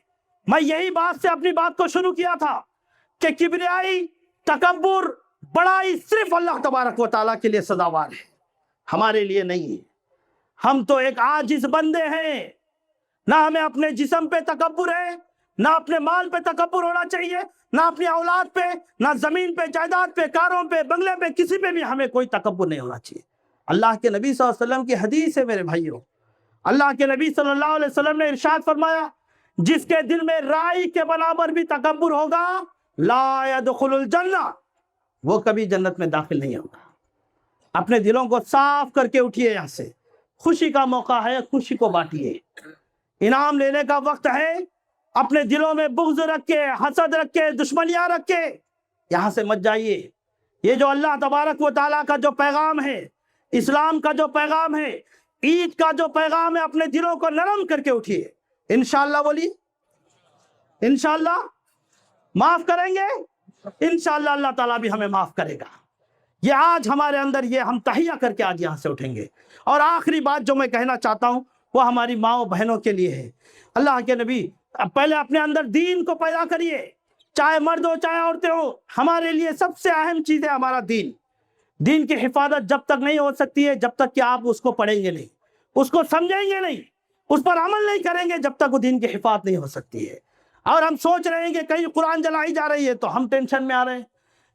میں یہی بات سے اپنی بات کو شروع کیا تھا کہ کبریائی، تکبر، بڑائی صرف اللہ تبارک و تعالیٰ کے لیے سزاوار ہے، ہمارے لیے نہیں ہے۔ ہم تو ایک عاجز بندے ہیں، نہ ہمیں اپنے جسم پہ تکبر ہے، نہ اپنے مال پہ تکبر ہونا چاہیے، نہ اپنی اولاد پہ، نہ زمین پہ، جائیداد پہ، کاروں پہ، بنگلے پہ، کسی پہ بھی ہمیں کوئی تکبر نہیں ہونا چاہیے۔ اللہ کے نبی صلی اللہ علیہ وسلم کی حدیث ہے میرے بھائیوں، اللہ کے نبی صلی اللہ علیہ وسلم نے ارشاد فرمایا، جس کے دل میں رائی کے برابر بھی تکبر ہوگا لا يدخل الجنہ، وہ کبھی جنت میں داخل نہیں ہوگا۔ اپنے دلوں کو صاف کر کے اٹھیے یہاں سے، خوشی کا موقع ہے، خوشی کو بانٹیے، انعام لینے کا وقت ہے۔ اپنے دلوں میں بغض رکھ کے، حسد رکھ کے، دشمنیاں رکھ کے یہاں سے مت جائیے۔ یہ جو اللہ تبارک و تعالیٰ کا جو پیغام ہے، اسلام کا جو پیغام ہے، عید کا جو پیغام ہے، اپنے دلوں کو نرم کر کے اٹھیے۔ انشاءاللہ بولیے، انشاءاللہ معاف کریں گے، انشاءاللہ اللہ تعالیٰ بھی ہمیں معاف کرے گا۔ یہ آج ہمارے اندر یہ ہم تہیہ کر کے آج یہاں سے اٹھیں گے۔ اور آخری بات جو میں کہنا چاہتا ہوں وہ ہماری ماؤں بہنوں کے لیے ہے۔ اللہ کے نبی، پہلے اپنے اندر دین کو پیدا کریے، چاہے مرد ہو چاہے عورتیں ہو۔ ہمارے لیے سب سے اہم چیز ہے ہمارا دین۔ دین کی حفاظت جب تک نہیں ہو سکتی ہے جب تک کہ آپ اس کو پڑھیں گے نہیں، اس کو سمجھیں گے نہیں، اس پر عمل نہیں کریں گے، جب تک وہ دین کی حفاظت نہیں ہو سکتی ہے۔ اور ہم سوچ رہے ہیں کہ کہیں قرآن جلائی جا رہی ہے تو ہم ٹینشن میں آ رہے ہیں،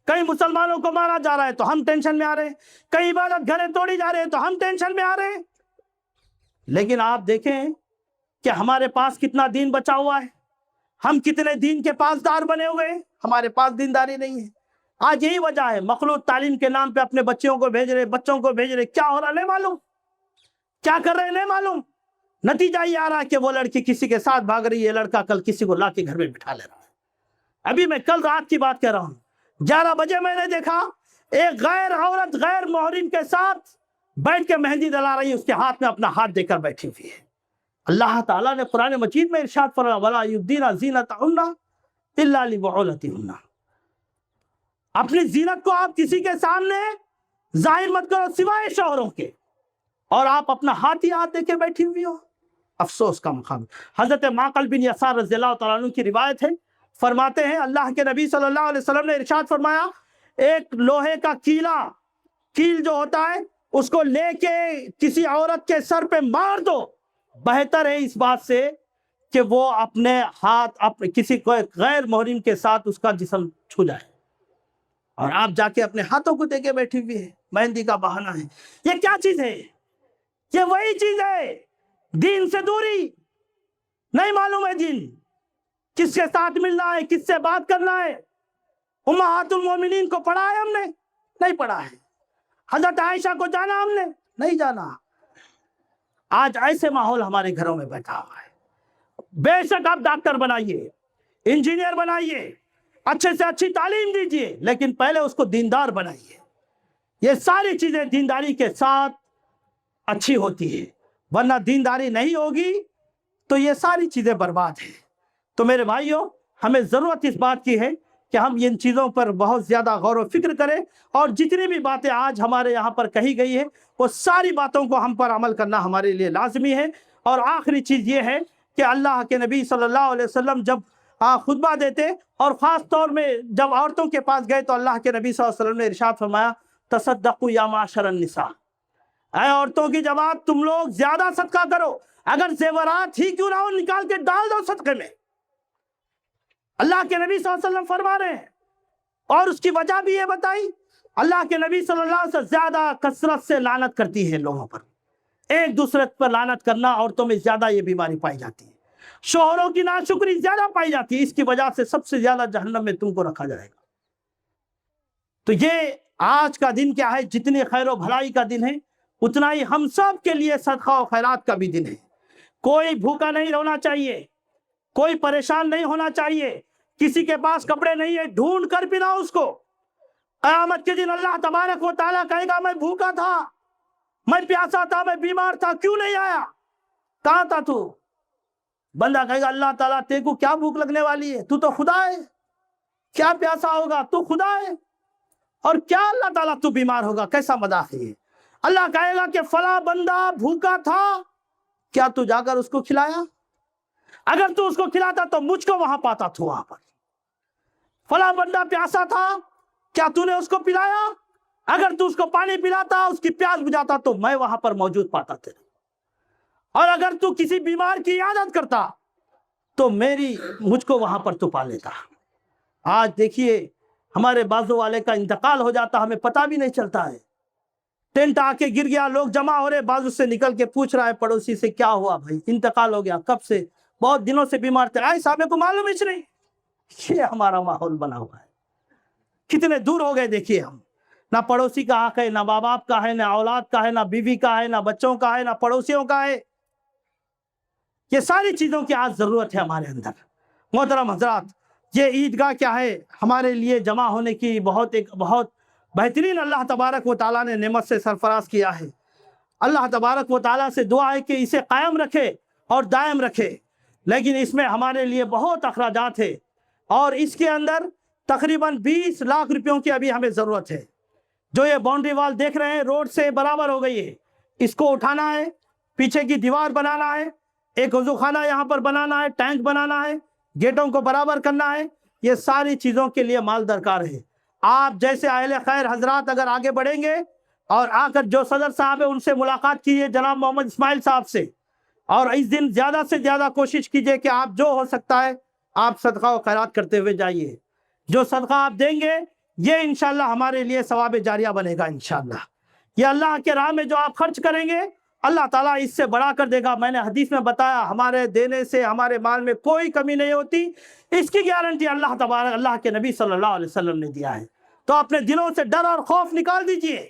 کہیں مسلمانوں کو مارا جا رہا ہے تو ہم ٹینشن میں آ رہے ہیں، کہیں عبادت گھریں توڑی جا رہے ہیں تو ہم ٹینشن میں آ رہے ہیں۔ لیکن آپ دیکھیں کہ ہمارے پاس کتنا دین بچا ہوا ہے، ہم کتنے دین کے پاسدار بنے ہوئے ہیں، ہمارے پاس دینداری نہیں ہے۔ آج یہی وجہ ہے، مخلوط تعلیم کے نام پہ اپنے بچوں کو بھیج رہے، کیا ہو رہا نہیں معلوم، کیا کر رہے نہیں معلوم۔ نتیجہ یہ آ رہا ہے کہ وہ لڑکی کسی کے ساتھ بھاگ رہی ہے، لڑکا کل کسی کو لا کے گھر میں بٹھا لے رہا ہے۔ ابھی میں کل رات کی بات کہہ رہا ہوں، 11 بجے میں نے دیکھا ایک غیر عورت غیر محرم کے ساتھ بیٹھ کے مہندی دلا رہی ہے، اس کے ہاتھ میں اپنا ہاتھ دے کر بیٹھی ہوئی ہے۔ اللہ تعالیٰ نے قرآن مجید میں ارشاد فرمایا وَلَا يُبْدِينَ زِينَتَهُنَّ إِلَّا لِبُعُولَتِهُنَّ، اپنی زینت کو آپ کسی کے سامنے ظاہر مت کرو سوائے شوہروں کے، اور آپ اپنا ہاتھ ہی ہاتھ دے کے بیٹھی ہوئی ہو۔ افسوس کا مقام۔ حضرت معقل بن یسار رضی اللہ تعالیٰ عنہ کی روایت ہے، فرماتے ہیں اللہ کے نبی صلی اللہ علیہ وسلم نے ارشاد فرمایا، ایک لوہے کا کیل جو ہوتا ہے اس کو لے کے کسی عورت کے سر پہ مار دو، بہتر ہے اس بات سے کہ وہ اپنے ہاتھ کسی غیر محرم کے ساتھ اس کا جسم چھو جائے، اور آپ جا کے اپنے ہاتھوں کو دے کے بیٹھی ہوئی ہے، مہندی کا بہانہ ہے۔ یہ کیا چیز ہے؟ یہ وہی چیز ہے، دین سے دوری، نہیں معلوم ہے دین، کس کے ساتھ ملنا ہے، کس سے بات کرنا ہے۔ امہات المومنین کو پڑھا ہے ہم نے؟ نہیں پڑھا ہے۔ حضرت عائشہ کو جانا ہم نے؟ نہیں جانا۔ آج ایسے ماحول ہمارے گھروں میں بیٹھا ہوا ہے۔ بے شک آپ ڈاکٹر بنائیے، انجینئر بنائیے، اچھے سے اچھی تعلیم دیجیے، لیکن پہلے اس کو دیندار بنائیے۔ یہ ساری چیزیں دینداری کے ساتھ اچھی ہوتی ہے، ورنہ دینداری نہیں ہوگی تو یہ ساری چیزیں برباد ہیں۔ تو میرے بھائیوں، ہمیں ضرورت اس بات کی ہے کہ ہم ان چیزوں پر بہت زیادہ غور و فکر کریں، اور جتنی بھی باتیں آج ہمارے یہاں پر کہی گئی ہے وہ ساری باتوں کو ہم پر عمل کرنا ہمارے لیے لازمی ہے۔ اور آخری چیز یہ ہے کہ اللہ کے نبی صلی اللہ علیہ وسلم جب خطبہ دیتے، اور خاص طور میں جب عورتوں کے پاس گئے، تو اللہ کے نبی صلی اللہ علیہ وسلم نے ارشاد فرمایا، تصدقوا یا معاشر النساء، اے عورتوں کی جماعت تم لوگ زیادہ صدقہ کرو، اگر زیورات ہی کیوں نہ ہو نکال کے ڈال دو صدقے میں۔ اللہ کے نبی صلی اللہ علیہ وسلم فرما رہے ہیں، اور اس کی وجہ بھی یہ بتائی، اللہ کے نبی صلی اللہ علیہ وسلم زیادہ کثرت سے لعنت کرتی ہے لوگوں پر، ایک دوسرے پر لعنت کرنا، عورتوں میں زیادہ یہ بیماری پائی جاتی ہے، شوہروں کی ناشکری زیادہ پائی جاتی ہے، اس کی وجہ سے سب سے زیادہ جہنم میں تم کو رکھا جائے گا۔ تو یہ آج کا دن کیا ہے؟ جتنی خیر و بھلائی کا دن ہے، اتنا ہی ہم سب کے لیے صدقہ و خیرات کا بھی دن ہے۔ کوئی بھوکا نہیں رونا چاہیے، کوئی پریشان نہیں ہونا چاہیے، کسی کے پاس کپڑے نہیں ہے ڈھونڈ کر پلاؤ اس کو۔ قیامت کے دن اللہ تبارک و تعالیٰ کہے گا، میں بھوکا تھا، میں پیاسا تھا، میں بیمار تھا، کیوں نہیں آیا؟ کہاں تھا تو؟ بندہ کہے گا، اللہ تعالیٰ تیرے کو کیا بھوک لگنے والی ہے، تو خدا ہے، کیا پیاسا ہوگا، تو خدا ہے، اور کیا اللہ تعالیٰ تو بیمار ہوگا، کیسا مذاق ہے یہ؟ اللہ کہے گا کہ فلاں بندہ بھوکا تھا، کیا تو جا کر اس کو کھلایا؟ اگر تو اس کو کھلاتا تو مجھ کو وہاں پاتا تو وہاں پر۔ فلاں بندہ پیاسا تھا، کیا تو نے اس کو پلایا؟ اگر تو اس کو پانی پلاتا، اس کی پیاس بجھاتا تو میں وہاں پر موجود پاتا تھا۔ اور اگر تو کسی بیمار کی عیادت کرتا تو مجھ کو وہاں پر تو پا لیتا۔ آج دیکھیے ہمارے بازو والے کا انتقال ہو جاتا، ہمیں پتہ بھی نہیں چلتا ہے، ٹینٹ آ کے گر گیا، لوگ جمع ہو رہے، بازو سے نکل کے پوچھ رہا ہے پڑوسی سے، کیا ہوا بھائی؟ انتقال ہو گیا، کب سے؟ بہت دنوں سے بیمار تھے، صاحب کو معلوم ہی نہیں۔ یہ ہمارا ماحول بنا ہوا ہے، کتنے دور ہو گئے دیکھیے ہم، نہ پڑوسی کا حق ہے، نہ ماں باپ کا ہے، نہ اولاد کا ہے، نہ بیوی کا ہے، نہ بچوں کا ہے، نہ پڑوسیوں کا ہے۔ یہ ساری چیزوں کی آج ضرورت ہے ہمارے اندر۔ محترم حضرات، یہ عیدگاہ کیا ہے؟ ہمارے لیے جمع ہونے کی ایک بہت بہترین اللہ تبارک و تعالیٰ نے نعمت سے سرفراز کیا ہے۔ اللہ تبارک و تعالیٰ سے دعا ہے کہ اسے قائم رکھے اور دائم رکھے، لیکن اس میں ہمارے لیے بہت اخراجات ہے، اور اس کے اندر تقریباً 20 لاکھ روپیوں کی ابھی ہمیں ضرورت ہے۔ جو یہ باؤنڈری وال دیکھ رہے ہیں روڈ سے برابر ہو گئی ہے، اس کو اٹھانا ہے، پیچھے کی دیوار بنانا ہے، ایک وضو خانہ یہاں پر بنانا ہے، ٹینک بنانا ہے، گیٹوں کو برابر کرنا ہے، یہ ساری چیزوں کے لیے مال درکار ہے۔ آپ جیسے اہل خیر حضرات اگر آگے بڑھیں گے، اور آ کر جو صدر صاحب ہے ان سے ملاقات کیجیے، جناب محمد اسماعیل صاحب سے، اور اس دن زیادہ سے زیادہ کوشش کیجیے کہ آپ جو ہو سکتا ہے آپ صدقہ و خیرات کرتے ہوئے جائیے۔ جو صدقہ آپ دیں گے یہ انشاءاللہ ہمارے لیے ثواب جاریہ بنے گا انشاءاللہ۔ یہ اللہ کے راہ میں جو آپ خرچ کریں گے اللہ تعالیٰ اس سے بڑھا کر دے گا۔ میں نے حدیث میں بتایا ہمارے دینے سے ہمارے مال میں کوئی کمی نہیں ہوتی، اس کی گارنٹی اللہ کے نبی صلی اللہ علیہ وسلم نے دیا ہے۔ تو اپنے دلوں سے ڈر اور خوف نکال دیجئے۔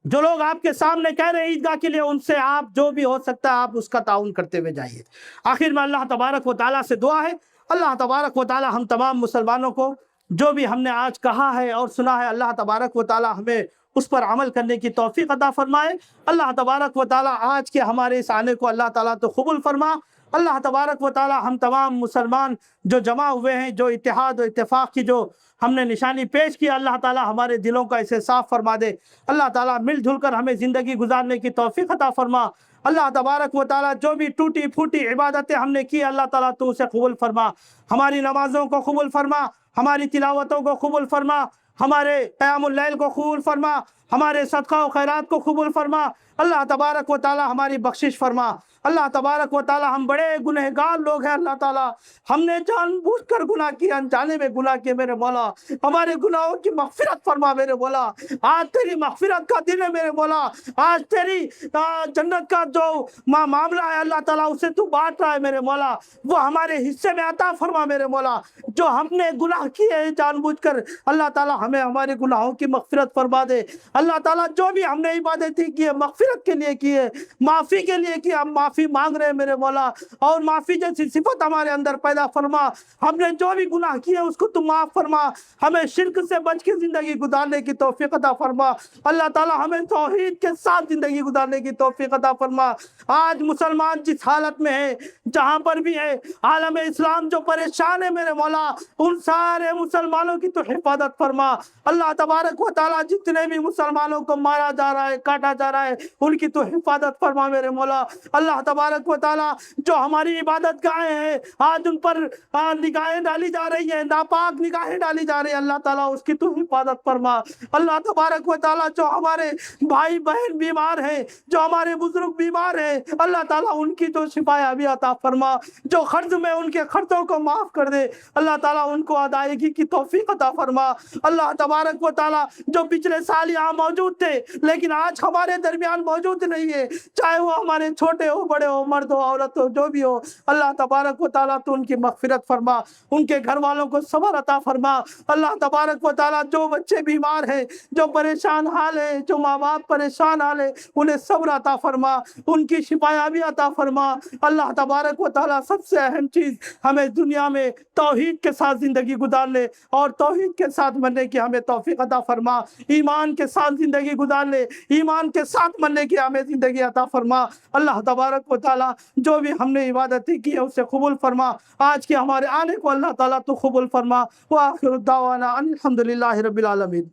جو لوگ آپ کے سامنے کہہ رہے ہیں عیدگاہ کے لیے، ان سے آپ جو بھی ہو سکتا ہے آپ اس کا تعاون کرتے ہوئے جائیے۔ آخر میں اللہ تبارک و تعالیٰ سے دعا ہے، اللہ تبارک و تعالیٰ ہم تمام مسلمانوں کو جو بھی ہم نے آج کہا ہے اور سنا ہے، اللہ تبارک و تعالیٰ ہمیں اس پر عمل کرنے کی توفیق عطا فرمائے۔ اللہ تبارک و تعالیٰ آج کے ہمارے اس آنے کو اللہ تعالیٰ تو قبول فرما۔ اللہ تبارک و تعالیٰ ہم تمام مسلمان جو جمع ہوئے ہیں، جو اتحاد و اتفاق کی جو ہم نے نشانی پیش کی، اللہ تعالیٰ ہمارے دلوں کو ایسے صاف فرما دے۔ اللہ تعالیٰ مل جل کر ہمیں زندگی گزارنے کی توفیق عطا فرما۔ اللہ تبارک و تعالیٰ جو بھی ٹوٹی پھوٹی عبادتیں ہم نے کی، اللہ تعالیٰ تو اسے قبول فرما۔ ہماری نمازوں کو قبول فرما، ہماری تلاوتوں کو قبول فرما، ہمارے قیام اللیل کو قبول فرما، ہمارے صدقہ و خیرات کو قبول فرما۔ اللہ تبارک و تعالیٰ ہماری بخشش فرما۔ اللہ تبارک و تعالیٰ ہم بڑے گنہگار لوگ ہیں اللہ تعالیٰ، ہم نے جان بوجھ کر گناہ کیے، انجانے میں گناہ کیے میرے مولا، ہمارے گناہوں کی مغفرت فرما میرے مولا۔ آج تیری مغفرت کا دن ہے میرے مولا، آج تیری جنت کا جو معاملہ ہے اللہ تعالیٰ اسے تو بانٹ رہا ہے میرے مولا، وہ ہمارے حصے میں عطا فرما میرے مولا۔ جو ہم نے گناہ کیے جان بوجھ کر، اللہ تعالیٰ ہمیں ہمارے گناہوں کی مغفرت فرما دے۔ اللہ تعالیٰ جو بھی ہم نے عبادتیں کی ہے مغفرت کے لیے کی ہے، معافی کے لیے کی، ہم معافی مانگ رہے ہیں میرے مولا، اور معافی جیسی صفت ہمارے اندر پیدا فرما۔ ہم نے جو بھی گناہ کیے اس کو تم معاف فرما، ہمیں شرک سے بچ کے زندگی گزارنے کی توفیق عطا فرما۔ اللہ تعالیٰ ہمیں توحید کے ساتھ زندگی گزارنے کی توفیق عطا فرما۔ آج مسلمان جس حالت میں ہے، جہاں پر بھی ہے، عالم اسلام جو پریشان ہے میرے مولا، ان سارے مسلمانوں کی تو حفاظت فرما۔ اللہ تبارک و تعالیٰ جتنے بھی مسلمانوں کو مارا جا رہا ہے، کاٹا جا رہا ہے، ان کی تو حفاظت فرما میرے مولا۔ اللہ تبارک و تعالیٰ جو ہماری عبادت گاہیں ہیں، آج ان پر نگاہیں ڈالی جا رہی ہیں، ناپاک نگاہیں ڈالی جا رہی ہیں، اللہ تعالیٰ اس کی تو حفاظت فرما۔ اللہ تبارک و تعالیٰ جو ہمارے بھائی بہن بیمار ہیں، جو ہمارے بزرگ بیمار ہیں، اللہ تعالیٰ ان کی تو شفا یابی عطا فرما۔ جو قرض میں ان کے قرضوں کو معاف کر دے، اللہ تعالیٰ ان کو ادائیگی کی توفیق عطا فرما۔ اللہ تبارک و تعالیٰ جو پچھلے سال یہاں موجود تھے لیکن آج ہمارے درمیان موجود نہیں ہے، چاہے وہ ہمارے چھوٹے ہو، بڑے ہو، مرد ہو، عورت ہو، جو بھی ہو، اللہ تبارک و تعالیٰ تو ان کی مغفرت فرما، ان کے گھر والوں کو صبر عطا فرما۔ اللہ تبارک و تعالیٰ جو بچے بیمار ہیں، جو پریشان حال ہیں، جو ماں باپ پریشان حال ہیں، انہیں صبر عطا فرما، ان کی شفا یابی عطا فرما۔ اللہ تبارک و تعالیٰ سب سے اہم چیز، ہمیں دنیا میں توحید کے ساتھ زندگی گزارنے اور توحید کے ساتھ مرنے کی ہمیں توفیق عطا فرما۔ ایمان کے ساتھ زندگی گزارنے، ایمان کے ساتھ مرنے کی ہمیں زندگی عطا فرما۔ اللہ تبارک و تعالیٰ جو بھی ہم نے عبادتیں کی ہے اسے قبول فرما، آج کے ہمارے آنے کو اللہ تعالیٰ تو قبول فرما۔ وآخر دعوانا الحمدللہ رب العالمین۔